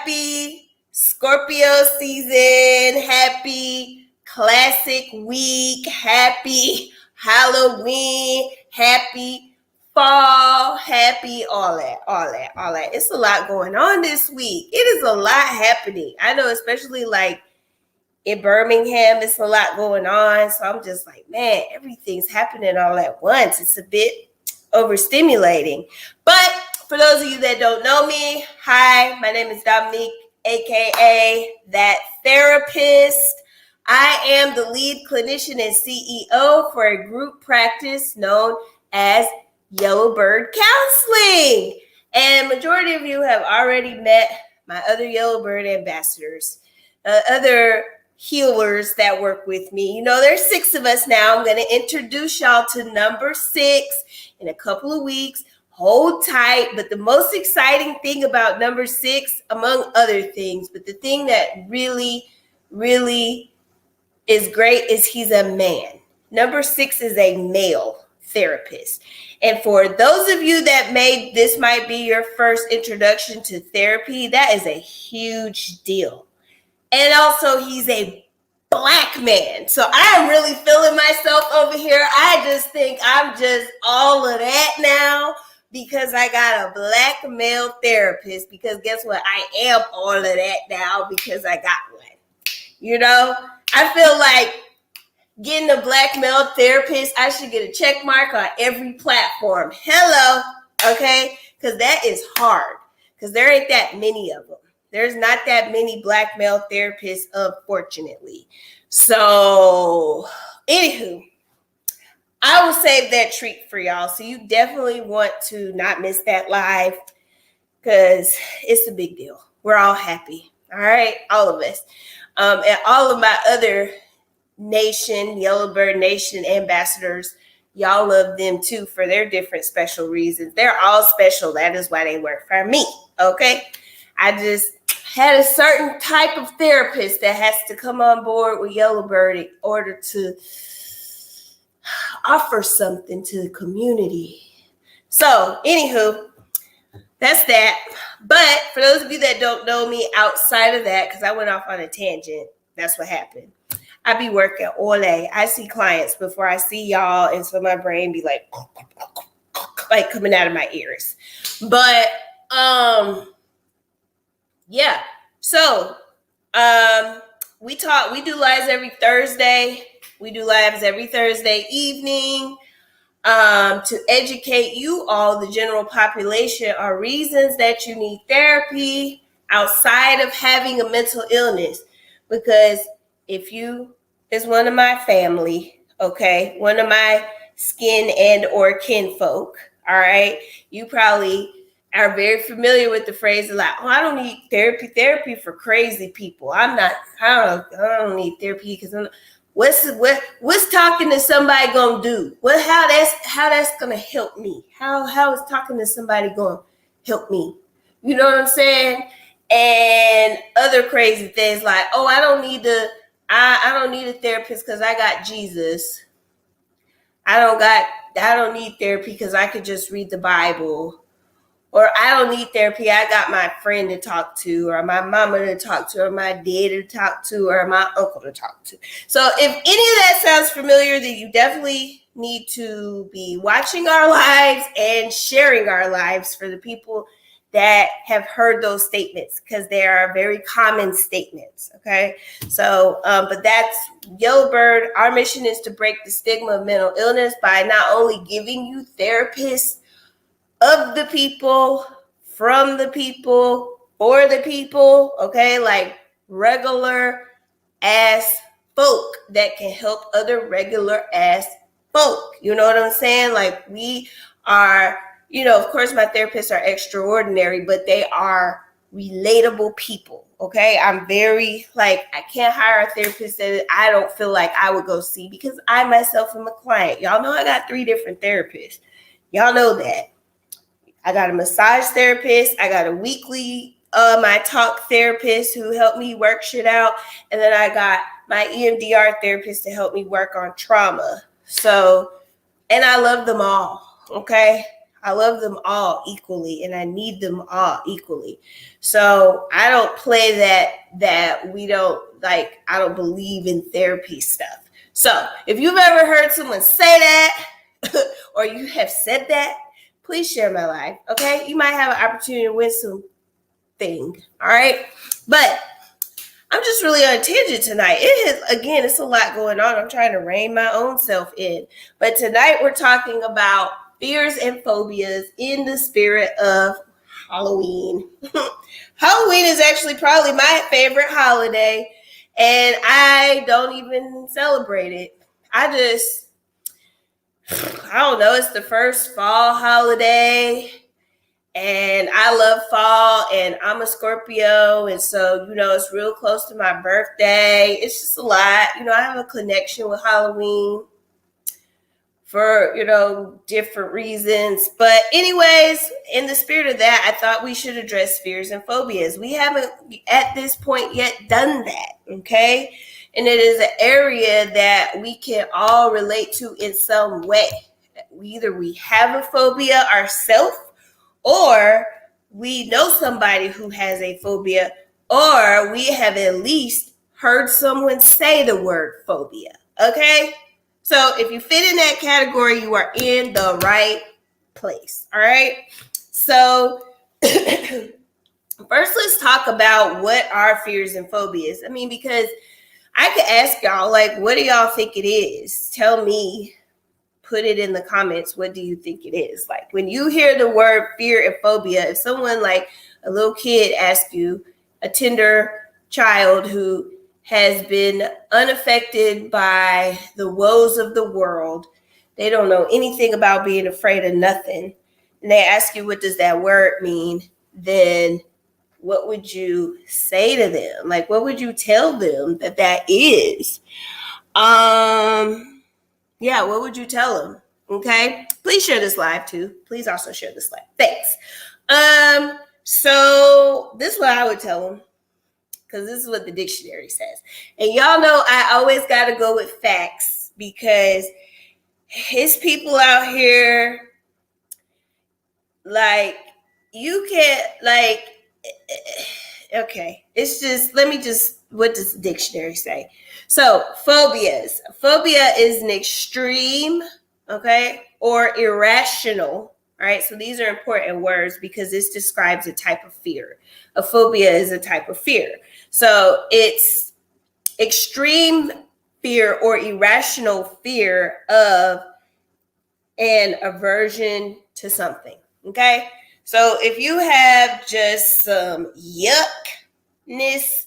Happy Scorpio season. Happy classic week. Happy Halloween. Happy fall. Happy all that. It's a lot going on this week. It is a lot happening. I know, especially like in Birmingham, it's a lot going on. So I'm just like, man, everything's happening all at once. It's a bit overstimulating. But for those of you that don't know me, hi, my name is Dominique, aka That Therapist. I am the lead clinician and CEO for a group practice known as Yellowbird Counseling. And majority of you have already met my other Yellowbird ambassadors, other healers that work with me. You know, there's 6 of us now. I'm going to introduce y'all to number 6 in a couple of weeks. Hold tight. But the most exciting thing about number 6, among other things, but the thing that really is great is he's a man. Number 6 is a male therapist. And for those of you that this might be your first introduction to therapy, that is a huge deal. And also, he's a Black man. So I am really feeling myself over here. I just think I'm just all of that now because I got a Black male therapist. Because guess what? I am all of that now because I got one. You know, I feel like getting a Black male therapist, I should get a check mark on every platform. Hello, okay? Because that is hard because there ain't that many of them. There's not that many Black male therapists, unfortunately. So, anywho, I will save that treat for y'all. So you definitely want to not miss that live because it's a big deal. We're all happy. All right, all of us. And all of my other Yellowbird Nation ambassadors, y'all love them too for their different special reasons. They're all special. That is why they work for me. Okay. I just had a certain type of therapist that has to come on board with Yellowbird in order to offer something to the community. So, anywho, that's that. But for those of you that don't know me outside of that, because I went off on a tangent, that's what happened. I be working all day. I see clients before I see y'all, and so my brain be like coming out of my ears. But yeah. So we do lives every Thursday. We do lives every Thursday evening to educate you all, the general population, on reasons that you need therapy outside of having a mental illness. Because if you is one of my family, okay, one of my skin and or kinfolk, all right, you probably are very familiar with the phrase like, oh, I don't need therapy for crazy people. I don't need therapy because what's talking to somebody gonna do? How that's gonna help me? How is talking to somebody gonna help me? You know what I'm saying? And other crazy things like, oh, I don't need a therapist because I got Jesus. I don't need therapy because I could just read the Bible. Or I don't need therapy. I got my friend to talk to, or my mama to talk to, or my dad to talk to, or my uncle to talk to. So if any of that sounds familiar, then you definitely need to be watching our lives and sharing our lives for the people that have heard those statements, because they are very common statements. Okay. So, but that's Yellowbird. Our mission is to break the stigma of mental illness by not only giving you therapists of the people, from the people, for the people, okay? Like regular ass folk that can help other regular ass folk. You know what I'm saying? Like we are, you know, of course my therapists are extraordinary, but they are relatable people, okay? I'm very, like, I can't hire a therapist that I don't feel like I would go see because I myself am a client. Y'all know I got 3 different therapists. Y'all know that. I got a massage therapist. I got a weekly my talk therapist who helped me work shit out. And then I got my EMDR therapist to help me work on trauma. So, and I love them all, okay? I love them all equally, and I need them all equally. So I don't play that we don't like. I don't believe in therapy stuff. So if you've ever heard someone say that, or you have said that, please share my life. Okay, you might have an opportunity to win some thing. All right, but I'm just really on a tangent tonight. It's a lot going on. I'm trying to rein my own self in. But tonight we're talking about fears and phobias in the spirit of Halloween. Halloween is actually probably my favorite holiday, and I don't even celebrate it. I don't know. It's the first fall holiday. And I love fall, and I'm a Scorpio, and so, it's real close to my birthday. It's just a lot. I have a connection with Halloween for, different reasons. But anyways, in the spirit of that, I thought we should address fears and phobias. We haven't at this point yet done that, okay? And it is an area that we can all relate to in some way. Either we have a phobia ourselves, or we know somebody who has a phobia, or we have at least heard someone say the word phobia, okay? So if you fit in that category, you are in the right place, all right? So first, let's talk about what are fears and phobias. I mean, because I could ask y'all, like, what do y'all think it is? Tell me. Put it in the comments. What do you think it is? Like, when you hear the word fear and phobia, if someone like a little kid asks you, a tender child who has been unaffected by the woes of the world, they don't know anything about being afraid of nothing, and they ask you, what does that word mean? Then what would you say to them? Like, what would you tell them that is? Yeah, what would you tell them? Okay, please share this live too. Please also share this live. Thanks. So this is what I would tell them, because this is what the dictionary says. And y'all know I always got to go with facts, because it's people out here, like, you can't, like, okay, it's just, what does the dictionary say? So phobias. Phobia is an extreme, okay, or irrational. All right, so these are important words because this describes a type of fear. A phobia is a type of fear. So it's extreme fear or irrational fear of an aversion to something, okay? So if you have just some yuckness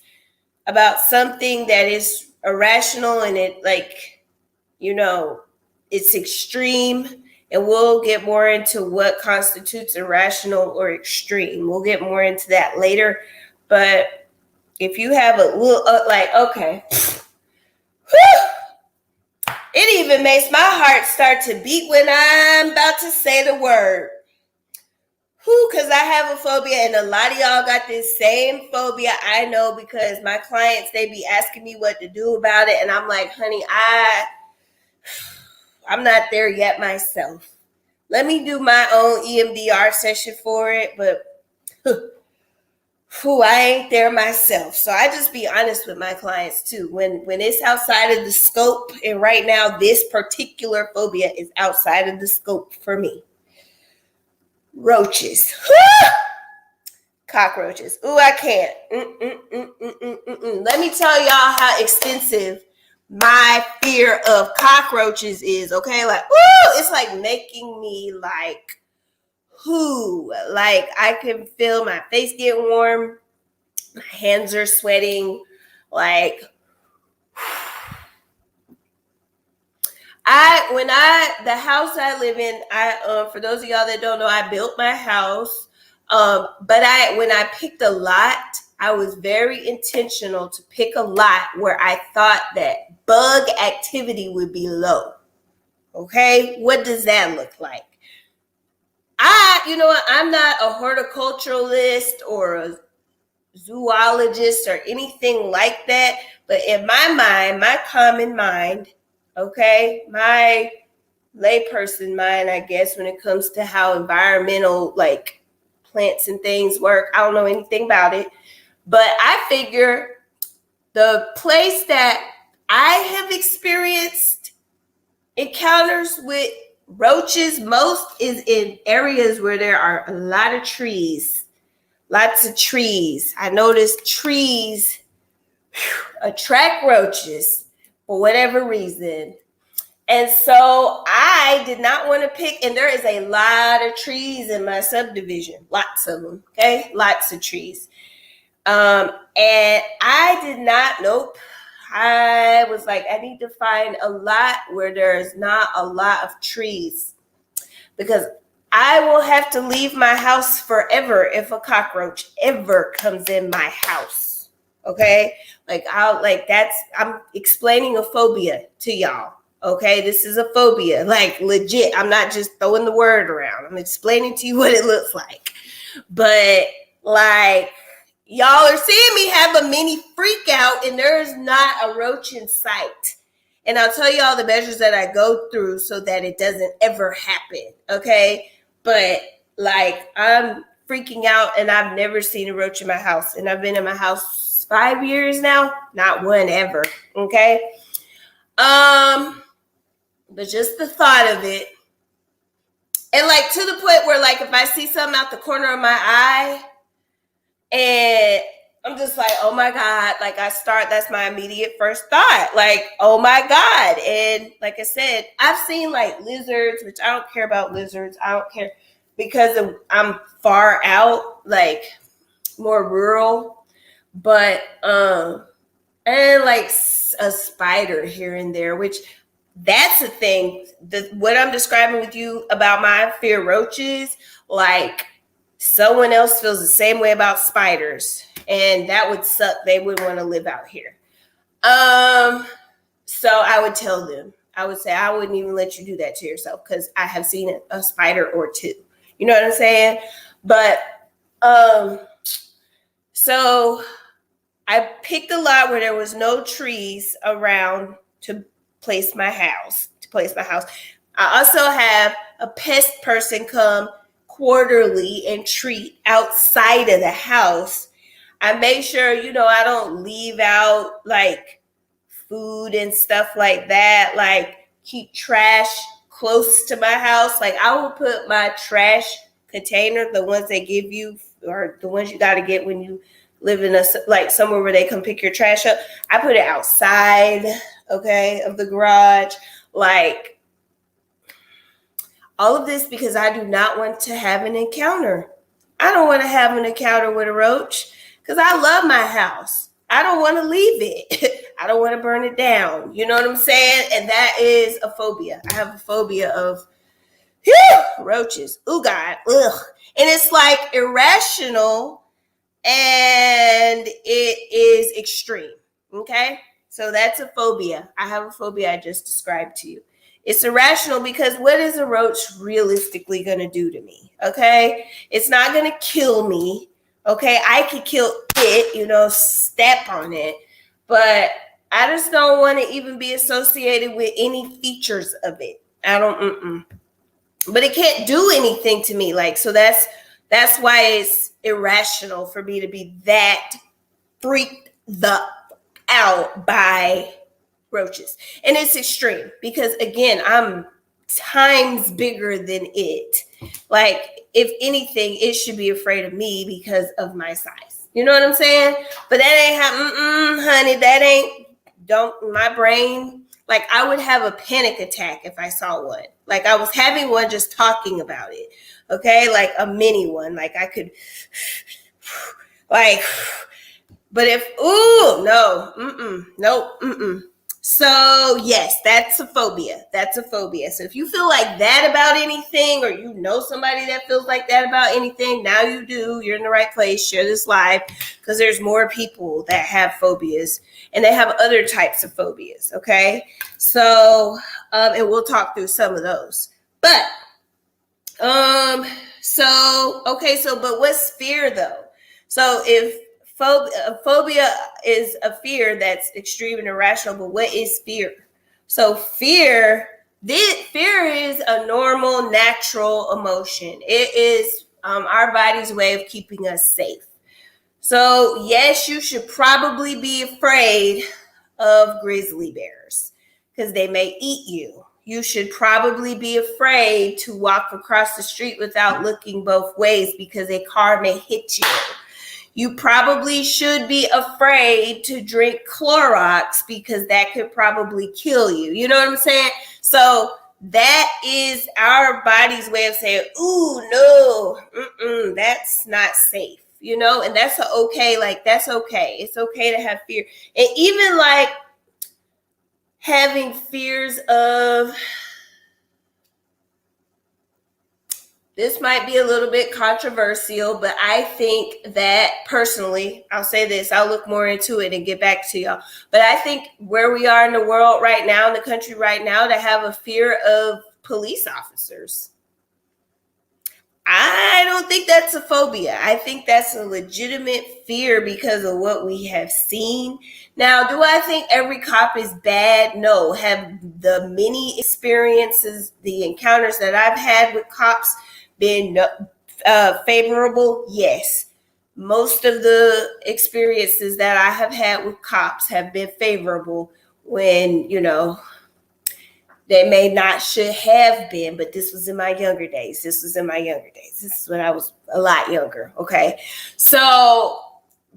about something that is irrational, and it, like, it's extreme, and we'll get more into what constitutes irrational or extreme. We'll get more into that later. But if you have a little, okay, it even makes my heart start to beat when I'm about to say the word. Because I have a phobia, and a lot of y'all got this same phobia. I know, because my clients, they be asking me what to do about it, and I'm like, honey, I'm not there yet myself. Let me do my own EMDR session for it, but I ain't there myself. So I just be honest with my clients too. When it's outside of the scope, and right now this particular phobia is outside of the scope for me. Roaches. Cockroaches. Ooh, I can't. Let me tell y'all how extensive my fear of cockroaches is, okay? Like, ooh, it's like making me like, like, I can feel my face get warm. My hands are sweating. Like, the house I live in, for those of y'all that don't know, I built my house. But when I picked a lot, I was very intentional to pick a lot where I thought that bug activity would be low. Okay, what does that look like? I'm not a horticulturalist or a zoologist or anything like that, but in my mind, my common mind, okay, my layperson mind, I guess, when it comes to how environmental like plants and things work. I don't know anything about it, but I figure the place that I have experienced encounters with roaches most is in areas where there are a lot of trees. Lots of trees. I noticed trees attract roaches for whatever reason. And so I did not want to pick, and there is a lot of trees in my subdivision, lots of them, okay? Lots of trees. And I did not, nope. I was like, I need to find a lot where there's not a lot of trees because I will have to leave my house forever if a cockroach ever comes in my house. Okay? Like I'm explaining a phobia to y'all. Okay, this is a phobia, like legit. I'm not just throwing the word around. I'm explaining to you what it looks like. But like, y'all are seeing me have a mini freak out and there is not a roach in sight. And I'll tell you all the measures that I go through so that it doesn't ever happen. Okay, but like, I'm freaking out and I've never seen a roach in my house. And I've been in my house 5 years now, not one ever. Okay. But just the thought of it, and like to the point where like if I see something out the corner of my eye, and I'm just like, oh my God, like that's my immediate first thought, like, oh my God. And like I said, I've seen like lizards, which I don't care about lizards. I don't care because I'm far out, like more rural, but and like a spider here and there, which that's the thing. What I'm describing with you about my fear roaches, like someone else feels the same way about spiders, and that would suck. They wouldn't want to live out here. So I would tell them, I would say, I wouldn't even let you do that to yourself because I have seen a spider or two. You know what I'm saying? But so I picked a lot where there was no trees around to place my house. I also have a pest person come quarterly and treat outside of the house. I make sure, I don't leave out like food and stuff like that. Like keep trash close to my house. Like I will put my trash container, the ones they give you or the ones you got to get when you live in somewhere where they come pick your trash up. I put it outside, okay, of the garage. Like all of this because I do not want to have an encounter. I don't want to have an encounter with a roach because I love my house. I don't want to leave it. I don't want to burn it down. You know what I'm saying? And that is a phobia. I have a phobia of roaches. Oh God. Ugh. And it's like irrational and it is extreme. Okay? So that's a phobia. I have a phobia I just described to you. It's irrational because what is a roach realistically going to do to me? Okay? It's not going to kill me. Okay? I could kill it, step on it. But I just don't want to even be associated with any features of it. I don't, But it can't do anything to me. Like, so that's why it's irrational for me to be that freaked out by roaches. And it's extreme because again, I'm times bigger than it. Like if anything, it should be afraid of me because of my size. You know what I'm saying? But that ain't honey, that ain't, my brain, like I would have a panic attack if I saw one. Like I was having one just talking about it. Okay. Like a mini one. Like I could like, but if, nope. So yes, that's a phobia. So if you feel like that about anything, or you know somebody that feels like that about anything, now you do. You're in the right place. Share this live because there's more people that have phobias and they have other types of phobias. Okay, so and we'll talk through some of those. But but what's fear though? So if phobia is a fear that's extreme and irrational, but what is fear? So fear Fear is a normal, natural emotion. It is our body's way of keeping us safe. So, yes, you should probably be afraid of grizzly bears because they may eat you. You should probably be afraid to walk across the street without looking both ways because a car may hit you. You probably should be afraid to drink Clorox because that could probably kill you. You know what I'm saying? So that is our body's way of saying, ooh, no, that's not safe. You know, and that's okay. Like, that's okay. It's okay to have fear. And even like having fears of, this might be a little bit controversial, but I think that personally, I'll say this, I'll look more into it and get back to y'all. But I think where we are in the world right now, in the country right now, to have a fear of police officers, I don't think that's a phobia. I think that's a legitimate fear because of what we have seen. Now, do I think every cop is bad? No. Have the many experiences, the encounters that I've had with cops been favorable? Yes. Most of the experiences that I have had with cops have been favorable when, you know, they may not should have been, but this was in my younger days. This is when I was a lot younger. Okay. So,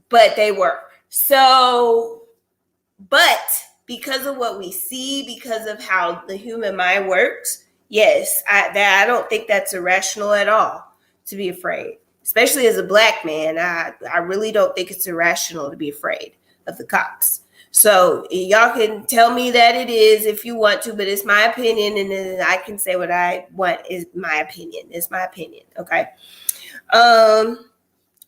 but they were. So, but because of what we see, because of how the human mind works, yes, I don't think that's irrational at all to be afraid, especially as a Black man. I really don't think it's irrational to be afraid of the cops. So y'all can tell me that it is if you want to, but it's my opinion, and then I can say what I want is my opinion. It's my opinion, okay? I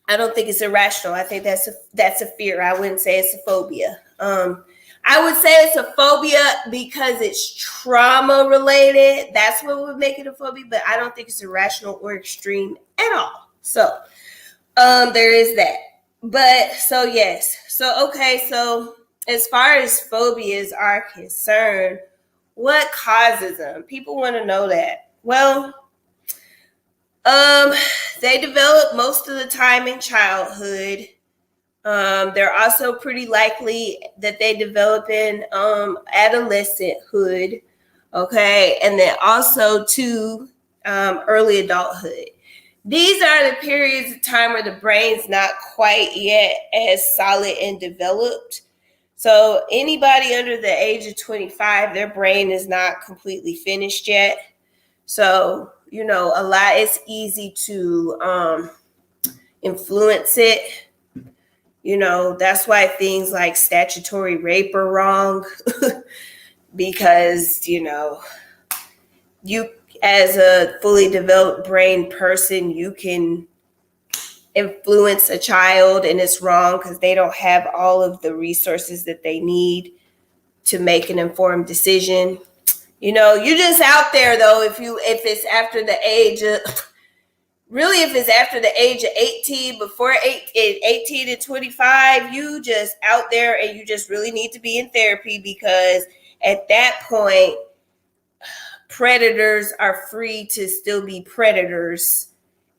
don't think it's irrational. I think that's a fear. I wouldn't say it's a phobia. I would say it's a phobia because it's trauma related. That's what would make it a phobia, but I don't think it's irrational or extreme at all. So there is that. But so yes. So okay, so as far as phobias are concerned, what causes them? People want to know that. Well, they develop most of the time in childhood. They're also pretty likely that they develop in adolescenthood, okay, and then also to early adulthood. These are the periods of time where the brain's not quite yet as solid and developed. So anybody under the age of 25, their brain is not completely finished yet. So, you know, it's easy to influence it. You know, that's why things like statutory rape are wrong because, you know, you as a fully developed brain person, you can influence a child, and it's wrong because they don't have all of the resources that they need to make an informed decision. You know, you're just out there though. If it's after the age of, really, if it's after the age of 18, before 18 to 25, you just out there and you just really need to be in therapy because at that point, predators are free to still be predators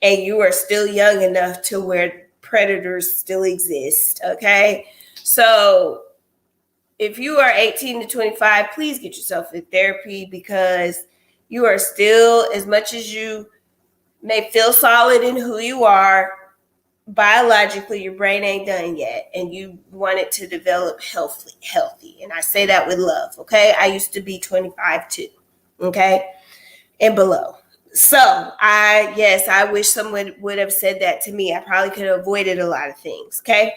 and you are still young enough to where predators still exist, okay? So if you are 18 to 25, please get yourself in therapy because you are still, as much as you may feel solid in who you are, biologically, your brain ain't done yet, and you want it to develop healthy. And I say that with love, okay? I used to be 25 too, okay? And below. So I wish someone would have said that to me. I probably could have avoided a lot of things, okay?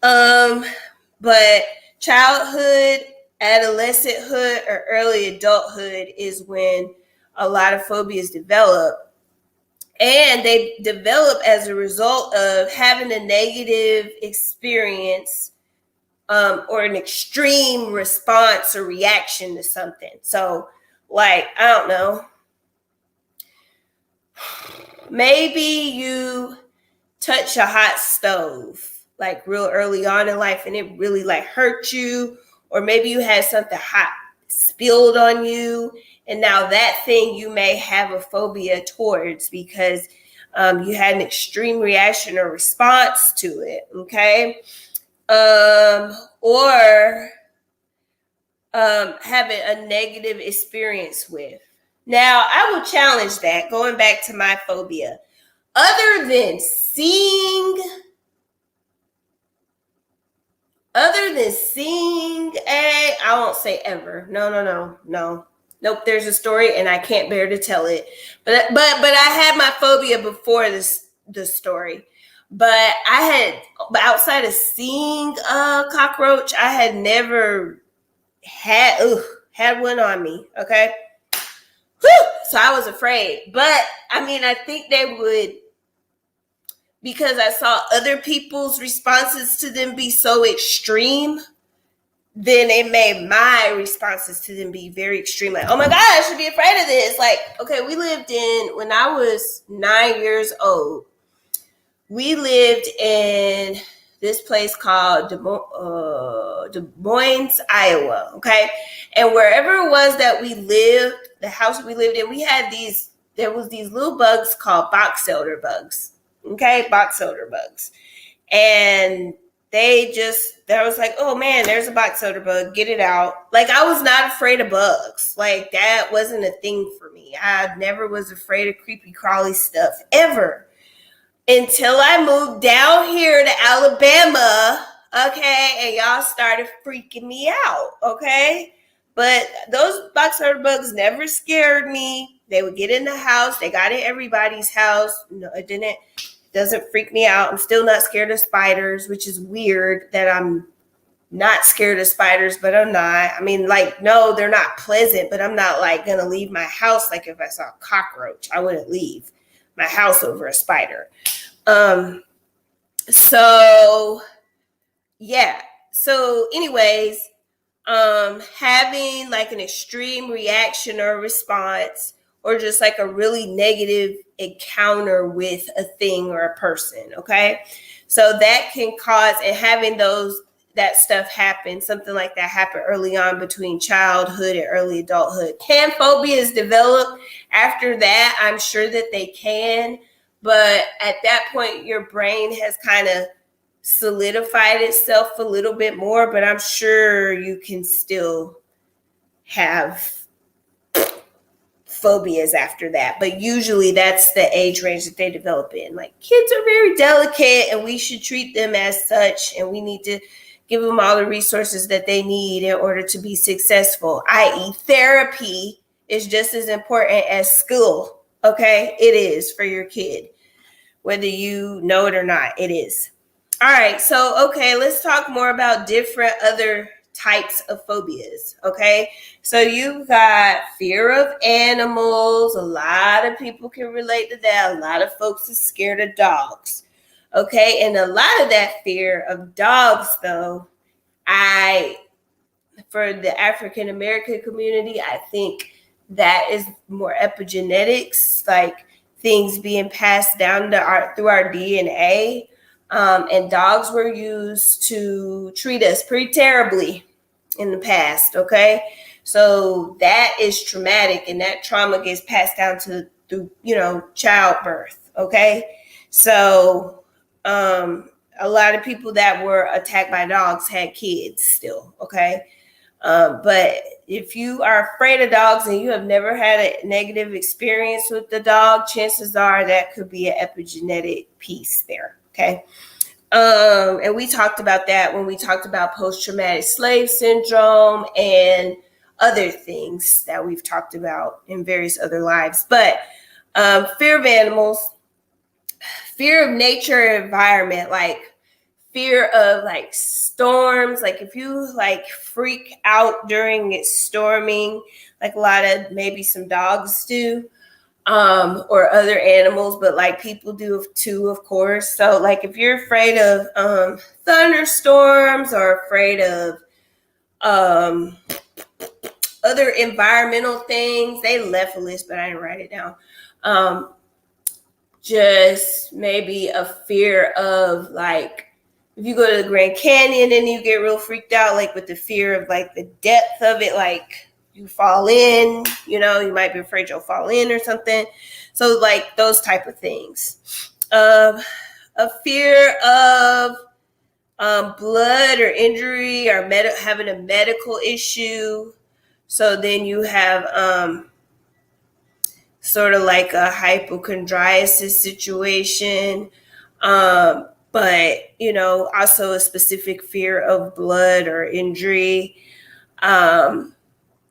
But childhood, adolescenthood, or early adulthood is when a lot of phobias develop. And they develop as a result of having a negative experience or an extreme response or reaction to something. So, like, I don't know, maybe you touch a hot stove like real early on in life and it really like hurt you, or maybe you had something hot spilled on you And now that thing you may have a phobia towards because you had an extreme reaction or response to it, okay? Or having a negative experience with. Now, I will challenge that, going back to my phobia. Other than seeing I won't say ever. No. Nope, there's a story and I can't bear to tell it. But I had my phobia before the story. But outside of seeing a cockroach, I had never had one on me, okay? Whew! So I was afraid. But I mean, I think they would, because I saw other people's responses to them be so extreme, then it made my responses to them be very extreme. Like, oh my God, I should be afraid of this. Like, okay, when I was 9 years old, we lived in this place called Des Moines, Iowa, okay? And wherever it was that we lived, the house we lived in, there was these little bugs called box elder bugs, okay? Box elder bugs. And they was like, oh man, there's a box elder bug, get it out. Like, I was not afraid of bugs. Like, that wasn't a thing for me. I never was afraid of creepy crawly stuff, ever. Until I moved down here to Alabama, okay, and y'all started freaking me out, okay? But those box elder bugs never scared me. They would get in the house. They got in everybody's house. No, it didn't. Doesn't freak me out. I'm still not scared of spiders, which is weird that I'm not scared of spiders, but I'm not. I mean, like, no, they're not pleasant, but I'm not like gonna leave my house. Like, if I saw a cockroach, I wouldn't leave my house over a spider. So yeah. So anyways, having like an extreme reaction or response, or just like a really negative encounter with a thing or a person, okay? So that can cause, and having that stuff happen, something like that happen early on between childhood and early adulthood. Can phobias develop after that? I'm sure that they can, but at that point, your brain has kind of solidified itself a little bit more, but I'm sure you can still have phobias after that. But usually that's the age range that they develop in. Like, kids are very delicate and we should treat them as such, and we need to give them all the resources that they need in order to be successful, i.e. therapy is just as important as school, okay? It is for your kid, whether you know it or not, it is. All right, so, okay, let's talk more about different other types of phobias, okay? So you've got fear of animals. A lot of people can relate to that. A lot of folks are scared of dogs, okay? And a lot of that fear of dogs, though, for the African American community, I think that is more epigenetics, like things being passed down through our DNA. And dogs were used to treat us pretty terribly in the past, okay? So that is traumatic, and that trauma gets passed down through childbirth, okay? So a lot of people that were attacked by dogs had kids still, okay? But if you are afraid of dogs and you have never had a negative experience with the dog, chances are that could be an epigenetic piece there, okay? And we talked about that when we talked about post-traumatic slave syndrome and other things that we've talked about in various other lives. But fear of animals, fear of nature and environment, like fear of like storms. Like if you like freak out during it storming, like a lot of maybe some dogs do, or other animals, but like people do too, of course. So like if you're afraid of thunderstorms or afraid of other environmental things, they left a list, but I didn't write it down. Just maybe a fear of like, if you go to the Grand Canyon and you get real freaked out, like with the fear of like the depth of it, like you fall in, you might be afraid you'll fall in or something. So like those type of things. A fear of blood or injury or having a medical issue. So then you have sort of like a hypochondriasis situation. But, also a specific fear of blood or injury.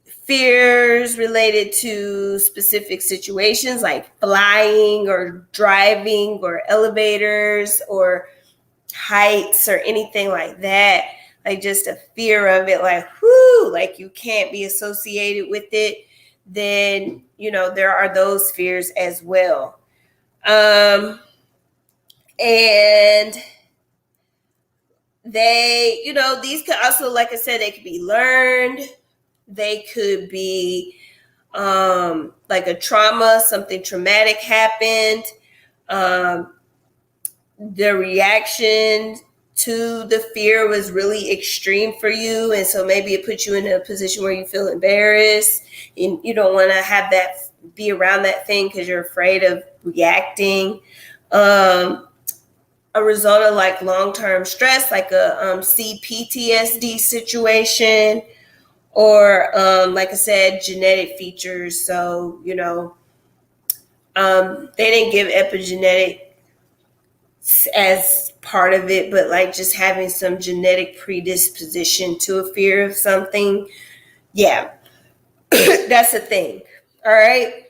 Fears related to specific situations like flying or driving or elevators or heights or anything like that. Like just a fear of it, like, like you can't be associated with it. Then, there are those fears as well. And they, these could also, like I said, they could be learned. They could be like a trauma, something traumatic happened. The reaction to the fear was really extreme for you. And so maybe it puts you in a position where you feel embarrassed and you don't want to have that be around that thing because you're afraid of reacting. A result of like long-term stress, like a CPTSD situation, or like I said, genetic features. So, they didn't give epigenetics as part of it, but like just having some genetic predisposition to a fear of something. Yeah, that's a thing. All right.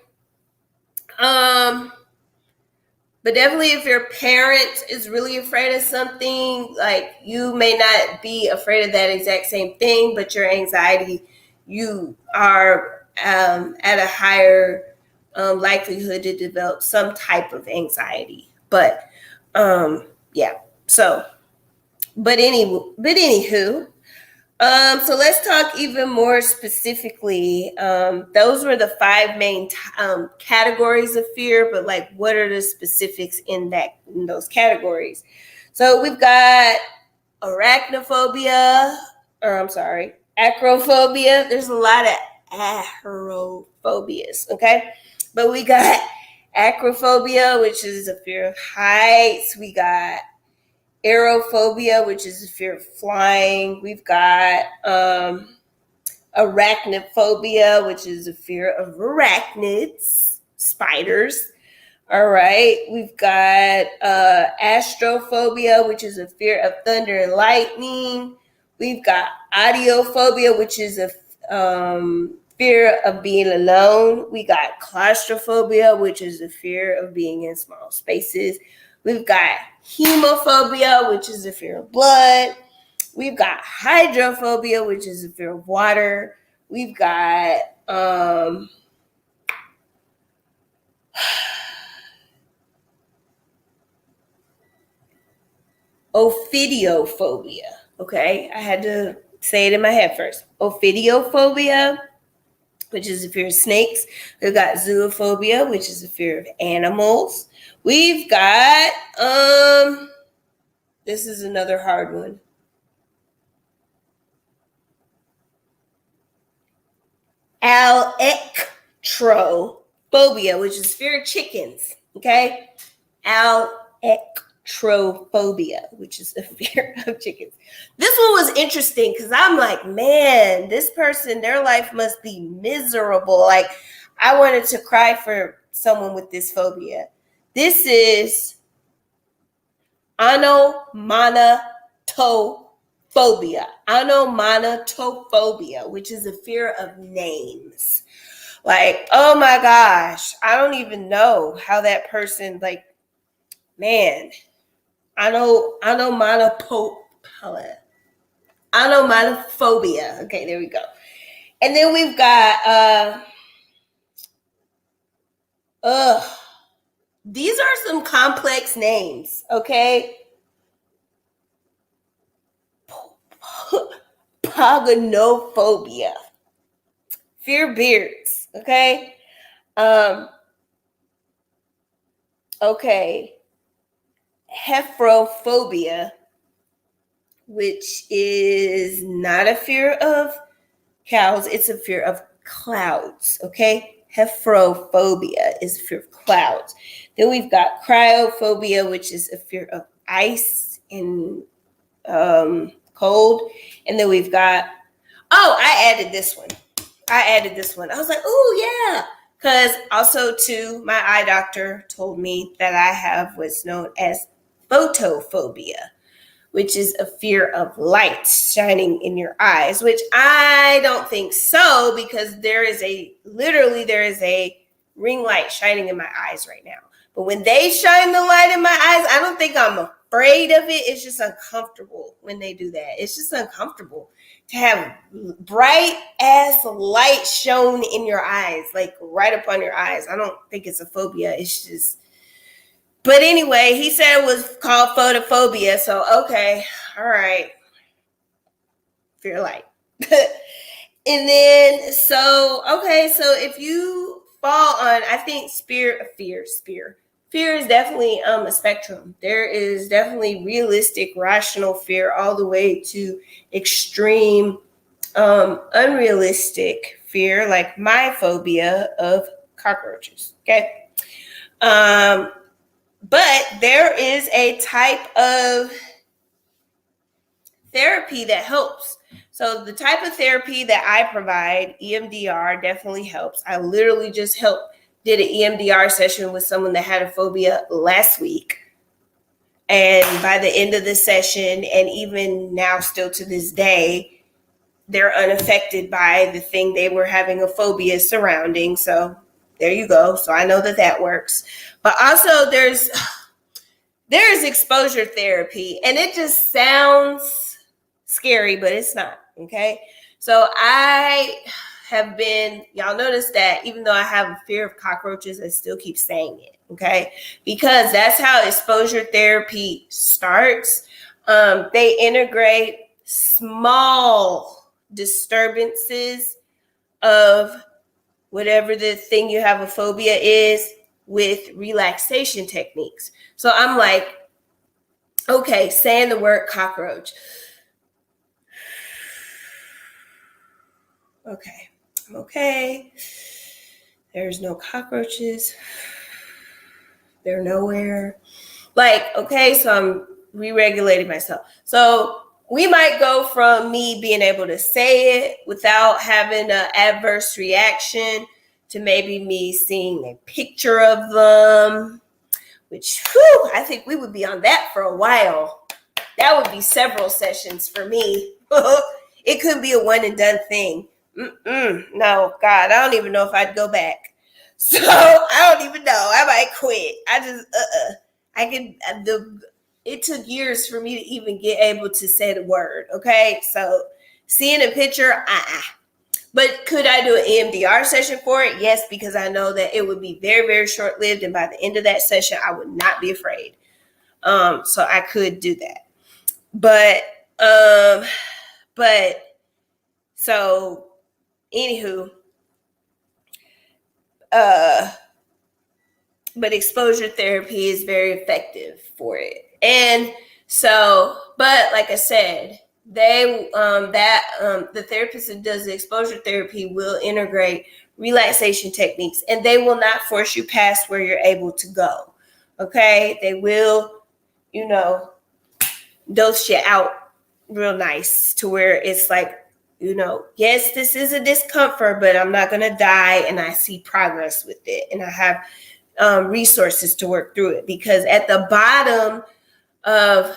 But definitely if your parent is really afraid of something, like you may not be afraid of that exact same thing, but your anxiety, you are at a higher likelihood to develop some type of anxiety. But yeah. So, but anywho, so let's talk even more specifically. Those were the 5 main categories of fear, but like, what are the specifics in those categories? So we've got acrophobia. There's a lot of acrophobias, okay? But we got acrophobia, which is a fear of heights. We got aerophobia, which is a fear of flying. We've got arachnophobia, which is a fear of arachnids, spiders. All right. We've got astrophobia, which is a fear of thunder and lightning. We've got audiophobia, which is a fear of being alone. We got claustrophobia, which is a fear of being in small spaces. We've got hemophobia, which is a fear of blood. We've got hydrophobia, which is a fear of water. We've got ophidiophobia. Okay, I had to say it in my head first. Ophidiophobia, which is a fear of snakes. We've got zoophobia, which is a fear of animals. We've got this is another hard one. Allectrophobia, which is fear of chickens. Okay, allectrophobia, which is the fear of chickens. This one was interesting because I'm like, man, this person, their life must be miserable. Like, I wanted to cry for someone with this phobia. This is onomatopoeia. Onomatopoeia, which is a fear of names. Like, oh my gosh, I don't even know how that person, like, man, onomatopoeia. Okay, there we go. And then we've got these are some complex names, okay? Paganophobia. Fear beards, okay? Okay. Heterophobia, which is not a fear of cows, it's a fear of clouds, okay? Heterophobia is a fear of clouds. Then we've got cryophobia, which is a fear of ice and cold. And then we've got, I added this one. I was like, oh, yeah. Because also, too, my eye doctor told me that I have what's known as photophobia, which is a fear of light shining in your eyes, which I don't think so, because there is a ring light shining in my eyes right now. But when they shine the light in my eyes, I don't think I'm afraid of it. It's just uncomfortable when they do that. It's just uncomfortable to have bright ass light shown in your eyes, like right upon your eyes. I don't think it's a phobia. It's just, but anyway, he said it was called photophobia. So, okay. All right. Fear light. And then, so if you fall on, I think fear is definitely a spectrum. There is definitely realistic, rational fear, all the way to extreme, unrealistic fear, like my phobia of cockroaches. Okay. But there is a type of therapy that helps. So the type of therapy that I provide, EMDR, definitely helps. I literally just did an EMDR session with someone that had a phobia last week. And by the end of the session, and even now still to this day, they're unaffected by the thing they were having a phobia surrounding. So there you go. So I know that works. But also there's exposure therapy, and it just sounds scary, but it's not. Okay. So y'all notice that even though I have a fear of cockroaches, I still keep saying it. Okay. Because that's how exposure therapy starts. They integrate small disturbances of whatever the thing you have a phobia is with relaxation techniques. So I'm like, okay, saying the word cockroach. Okay, I'm okay. There's no cockroaches. They're nowhere. Like, okay, so I'm re-regulating myself. So we might go from me being able to say it without having an adverse reaction to maybe me seeing a picture of them, which, I think we would be on that for a while. That would be several sessions for me. It could be a one and done thing. No, God, I don't even know if I'd go back. So I don't even know. I might quit. It took years for me to even get able to say the word. Okay. So seeing a picture, But could I do an EMDR session for it? Yes, because I know that it would be very, very short-lived. And by the end of that session, I would not be afraid. So I could do that. So anywho, but exposure therapy is very effective for it. And so, but like I said, the therapist that does the exposure therapy will integrate relaxation techniques, and they will not force you past where you're able to go. Okay. They will, dose you out real nice to where it's like, yes, this is a discomfort, but I'm not going to die, and I see progress with it, and I have resources to work through it. Because at the bottom of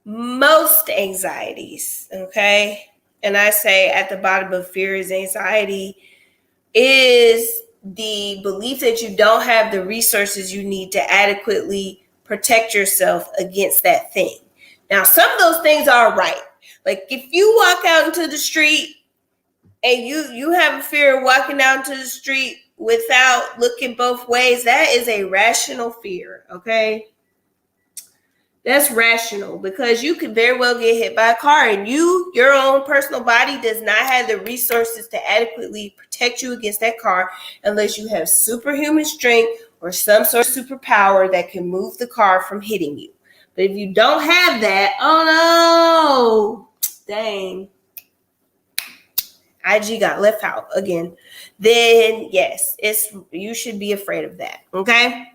most anxieties, okay, and I say at the bottom of fear is anxiety, is the belief that you don't have the resources you need to adequately protect yourself against that thing. Now, some of those things are right. Like if you walk out into the street and you have a fear of walking out into the street without looking both ways, that is a rational fear, okay? That's rational, because you could very well get hit by a car, and your own personal body does not have the resources to adequately protect you against that car unless you have superhuman strength or some sort of superpower that can move the car from hitting you. But if you don't have that, oh no, dang. IG got left out again, then yes, you should be afraid of that. Okay.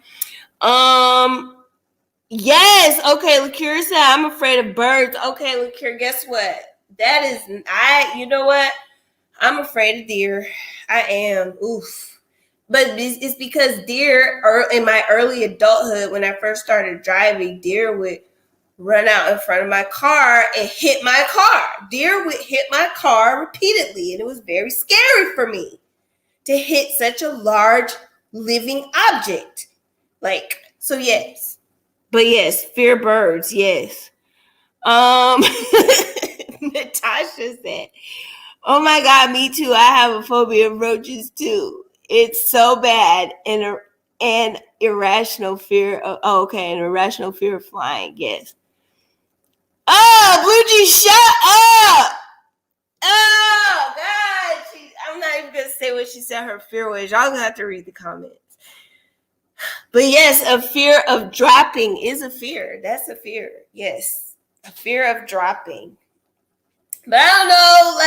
Yes. Okay. Lakira said, I'm afraid of birds. Okay, Lakira, guess what? That is, you know what? I'm afraid of deer. I am. Oof. But it's because deer, or in my early adulthood, when I first started driving, deer would run out in front of my car and hit my car. Deer would hit my car repeatedly, and it was very scary for me to hit such a large living object. So yes. But yes, fear birds, yes. Natasha said, oh my God, me too. I have a phobia of roaches too. It's so bad. And an irrational fear of, an irrational fear of flying, yes. Oh, Bluey, shut up! Oh, God. I'm not even going to say what she said her fear was. Y'all going to have to read the comments. But yes, a fear of dropping is a fear. That's a fear. Yes. A fear of dropping. But I don't know,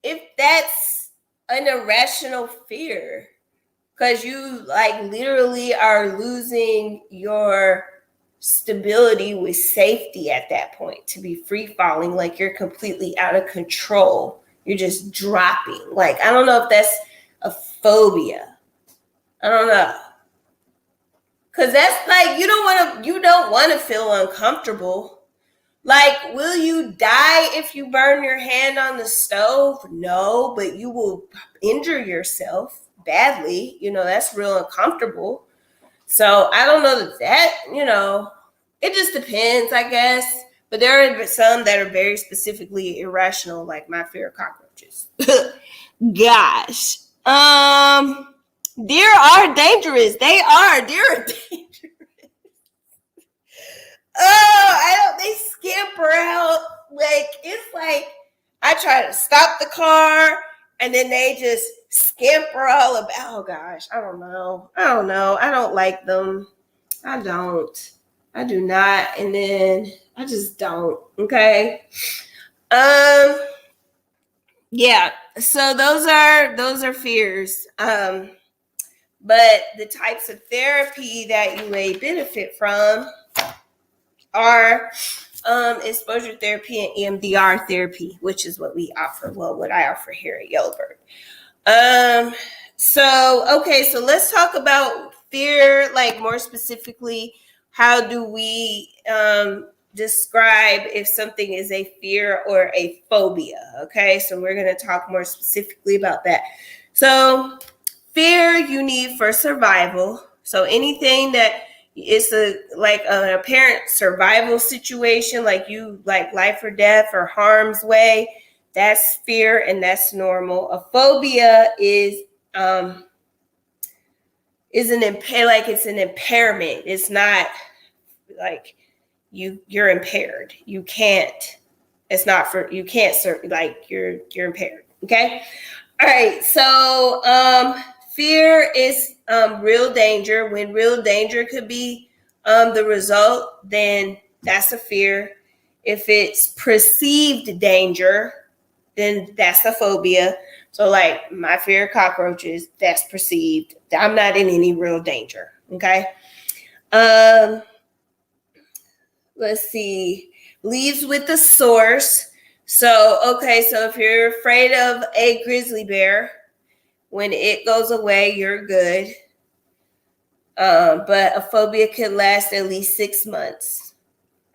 if that's an irrational fear. Because you, literally are losing your stability with safety at that point to be free falling, you're completely out of control. You're just dropping. I don't know if that's a phobia. I don't know. Cause that's you don't want to feel uncomfortable. Will you die if you burn your hand on the stove? No, but you will injure yourself badly. That's real uncomfortable. So I don't know that, it just depends, I guess. But there are some that are very specifically irrational, like my fear of cockroaches. Gosh. Deer are dangerous. They are. Deer are dangerous. They scamper out. It's I try to stop the car and then they just scamper all about. Oh gosh, I don't know. I don't like them. I do not. And then I just don't. Okay. Yeah. So those are fears. But the types of therapy that you may benefit from are exposure therapy and EMDR therapy, which is what we offer. Well, what I offer here at Yellowbird. So let's talk about fear, more specifically, how do we describe if something is a fear or a phobia? Okay, so we're going to talk more specifically about that. So fear you need for survival. So anything that is an apparent survival situation, like life or death or harm's way, that's fear and that's normal. A phobia is it's an impairment. It's not you're impaired. You can't. It's not for you can't you're impaired. Okay. All right. So fear is real danger. When real danger could be the result, then that's a fear. If it's perceived danger, then that's a phobia. So my fear of cockroaches, that's perceived. I'm not in any real danger. Okay. Let's see. Leaves with the source. So if you're afraid of a grizzly bear, when it goes away, you're good. But a phobia can last at least 6 months.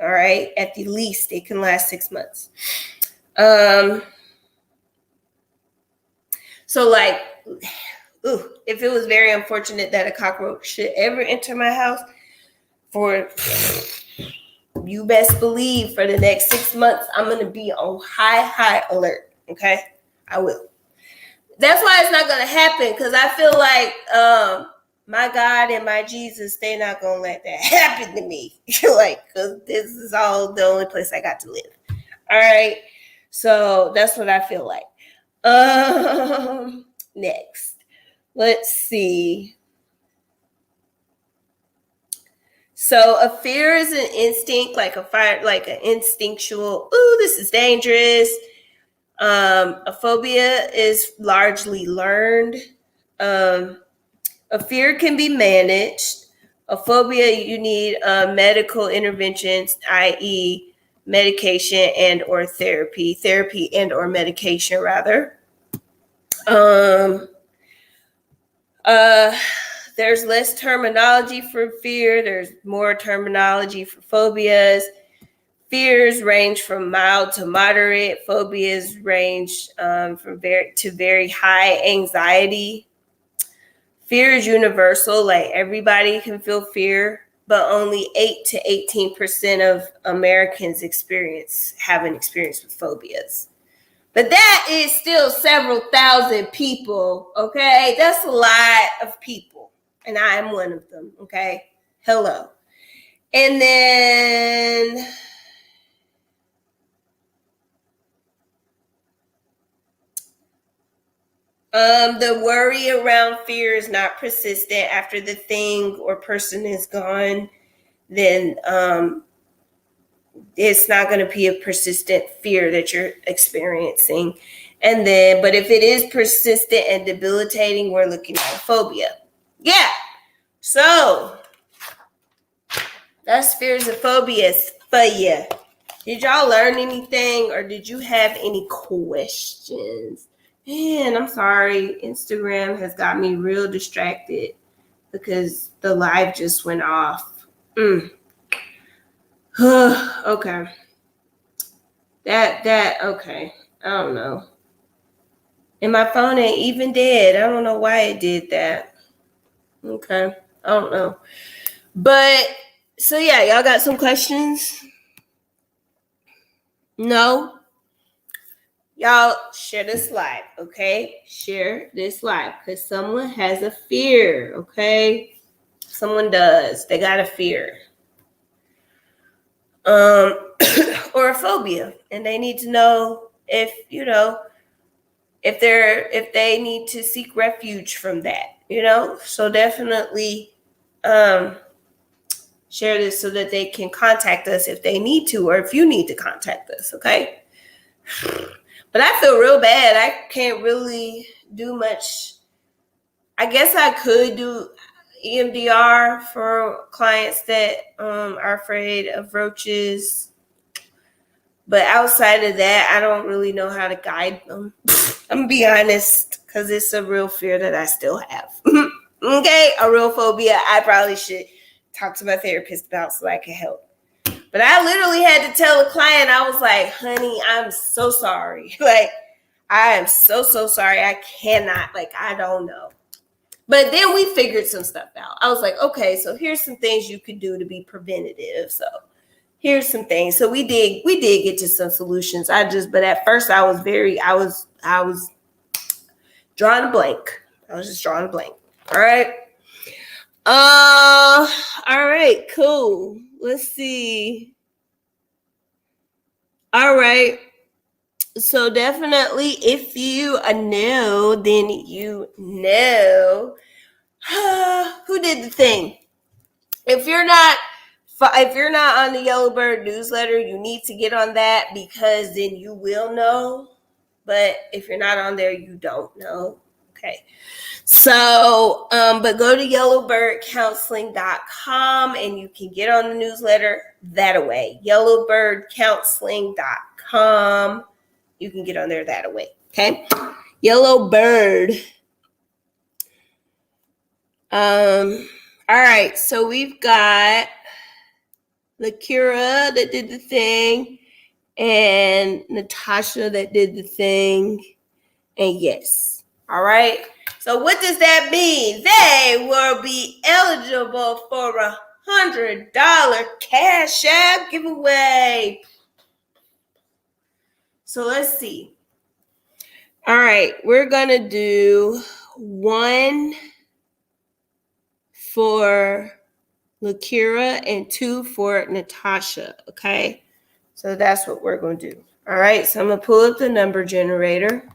All right. At the least, it can last 6 months. So if it was very unfortunate that a cockroach should ever enter my house, you best believe for the next 6 months, I'm going to be on high alert. Okay. I will. That's why it's not going to happen, because I feel my God and my Jesus, they're not going to let that happen to me. Because this is all the only place I got to live. All right. So that's what I feel like. Next, let's see. So a fear is an instinct, an instinctual, ooh, this is dangerous. A phobia is largely learned. A fear can be managed. A phobia, you need medical interventions, i.e., medication and or therapy and or medication rather. There's less terminology for fear. There's more terminology for phobias. Fears range from mild to moderate. Phobias range from very high anxiety. Fear is universal, like everybody can feel fear, but only 8 to 18% of Americans have an experience with phobias. But that is still several thousand people, okay? That's a lot of people, and I am one of them, okay? Hello. And then the worry around fear is not persistent after the thing or person is gone. Then it's not going to be a persistent fear that you're experiencing. And then, but if it is persistent and debilitating, we're looking at a phobia. Yeah. So that's fears and phobias for you. Did y'all learn anything or did you have any questions? Man, I'm sorry. Instagram has got me real distracted because the live just went off. Okay. Okay. I don't know. And my phone ain't even dead. I don't know why it did that. Okay. I don't know. But, so yeah, y'all got some questions? No? Y'all share this live, okay? Share this live because someone has a fear, okay? Someone does. They got a fear. Or a phobia. And they need to know if they need to seek refuge from that, So definitely share this so that they can contact us if they need to, or if you need to contact us, okay? But I feel real bad. I can't really do much. I guess I could do EMDR for clients that are afraid of roaches. But outside of that, I don't really know how to guide them. I'm going to be honest, because it's a real fear that I still have. Okay? A real phobia I probably should talk to my therapist about so I can help. But I literally had to tell a client, I was like, honey, I'm so sorry. Like, I am so sorry. I cannot, I don't know. But then we figured some stuff out. I was like, okay, so here's some things you could do to be preventative. So here's some things. So we did get to some solutions. But at first I was drawing a blank. I was just drawing a blank. All right. All right, cool. Let's see. All right. So definitely, if you know, then you know who did the thing. If you're not on the Yellowbird newsletter, you need to get on that because then you will know. But if you're not on there, you don't know. Okay. So, but go to yellowbirdcounseling.com and you can get on the newsletter that way. Yellowbirdcounseling.com. You can get on there that way. Okay. Yellowbird. All right. So we've got Lakira that did the thing and Natasha that did the thing. And yes. All right. So what does that mean? They will be eligible for $100 Cash App giveaway. So let's see. All right. We're going to do one for Lakira and 2 for Natasha. Okay. So that's what we're going to do. All right. So I'm going to pull up the number generator.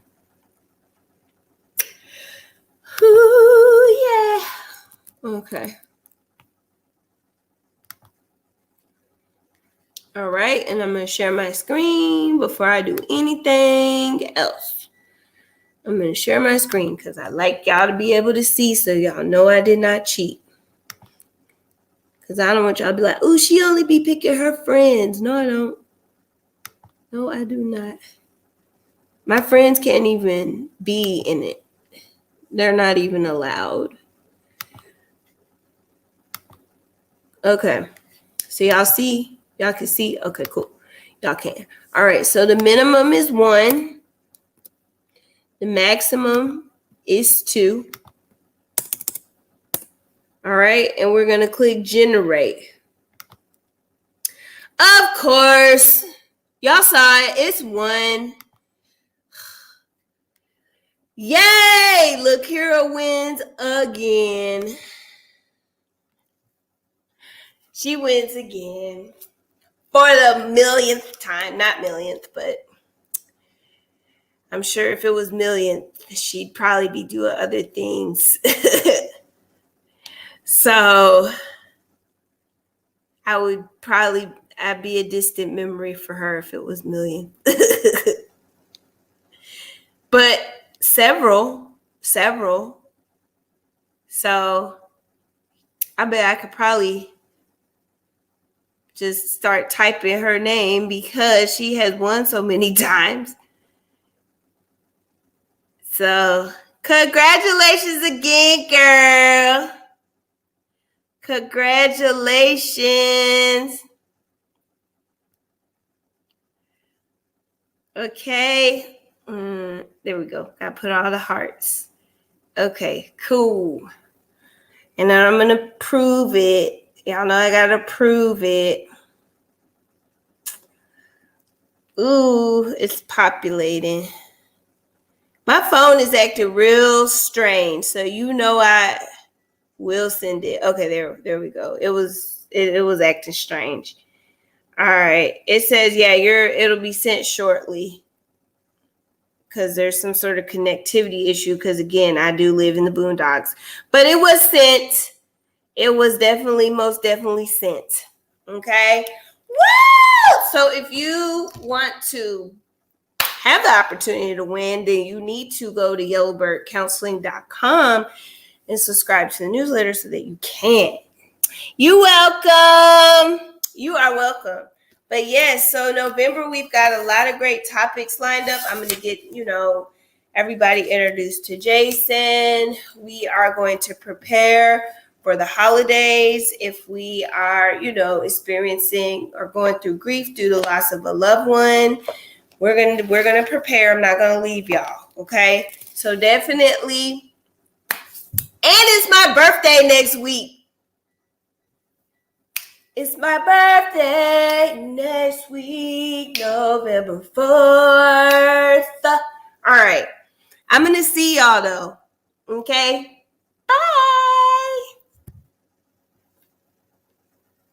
Ooh, yeah. Okay. All right, and I'm going to share my screen before I do anything else. I'm going to share my screen because I like y'all to be able to see so y'all know I did not cheat. Because I don't want y'all to be like, oh, she only be picking her friends. No, I don't. No, I do not. My friends can't even be in it. They're not even allowed. Okay. So y'all see? Y'all can see? Okay, cool. Y'all can. All right, so the minimum is 1. The maximum is 2. All right, and we're going to click generate. Of course, y'all saw it. It's 1. Yay! Look, Kira wins again. She wins again. For the millionth time. Not millionth, but I'm sure if it was millionth, she'd probably be doing other things. So I'd be a distant memory for her if it was million. But several. So I bet I could probably just start typing her name because she has won so many times. So congratulations again, girl. Congratulations. Okay. There we go. I put all the hearts. Okay, cool. And then I'm going to prove it. Y'all know I got to prove it. Ooh, it's populating. My phone is acting real strange, so you know I will send it. Okay, there we go. It was acting strange. All right. It says, yeah, it'll be sent shortly. Because there's some sort of connectivity issue. Because again, I do live in the boondocks. But it was sent. It was most definitely sent. Okay. Woo! So if you want to have the opportunity to win, then you need to go to yellowbirdcounseling.com and subscribe to the newsletter so that you can. You're welcome. You are welcome. But yes, so November, we've got a lot of great topics lined up. I'm going to get, everybody introduced to Jason. We are going to prepare for the holidays. If we are, experiencing or going through grief due to loss of a loved one, we're going to prepare. I'm not going to leave y'all. Okay. So definitely. And it's my birthday next week. It's my birthday next week, November 4th. All right. I'm going to see y'all, though. Okay? Bye.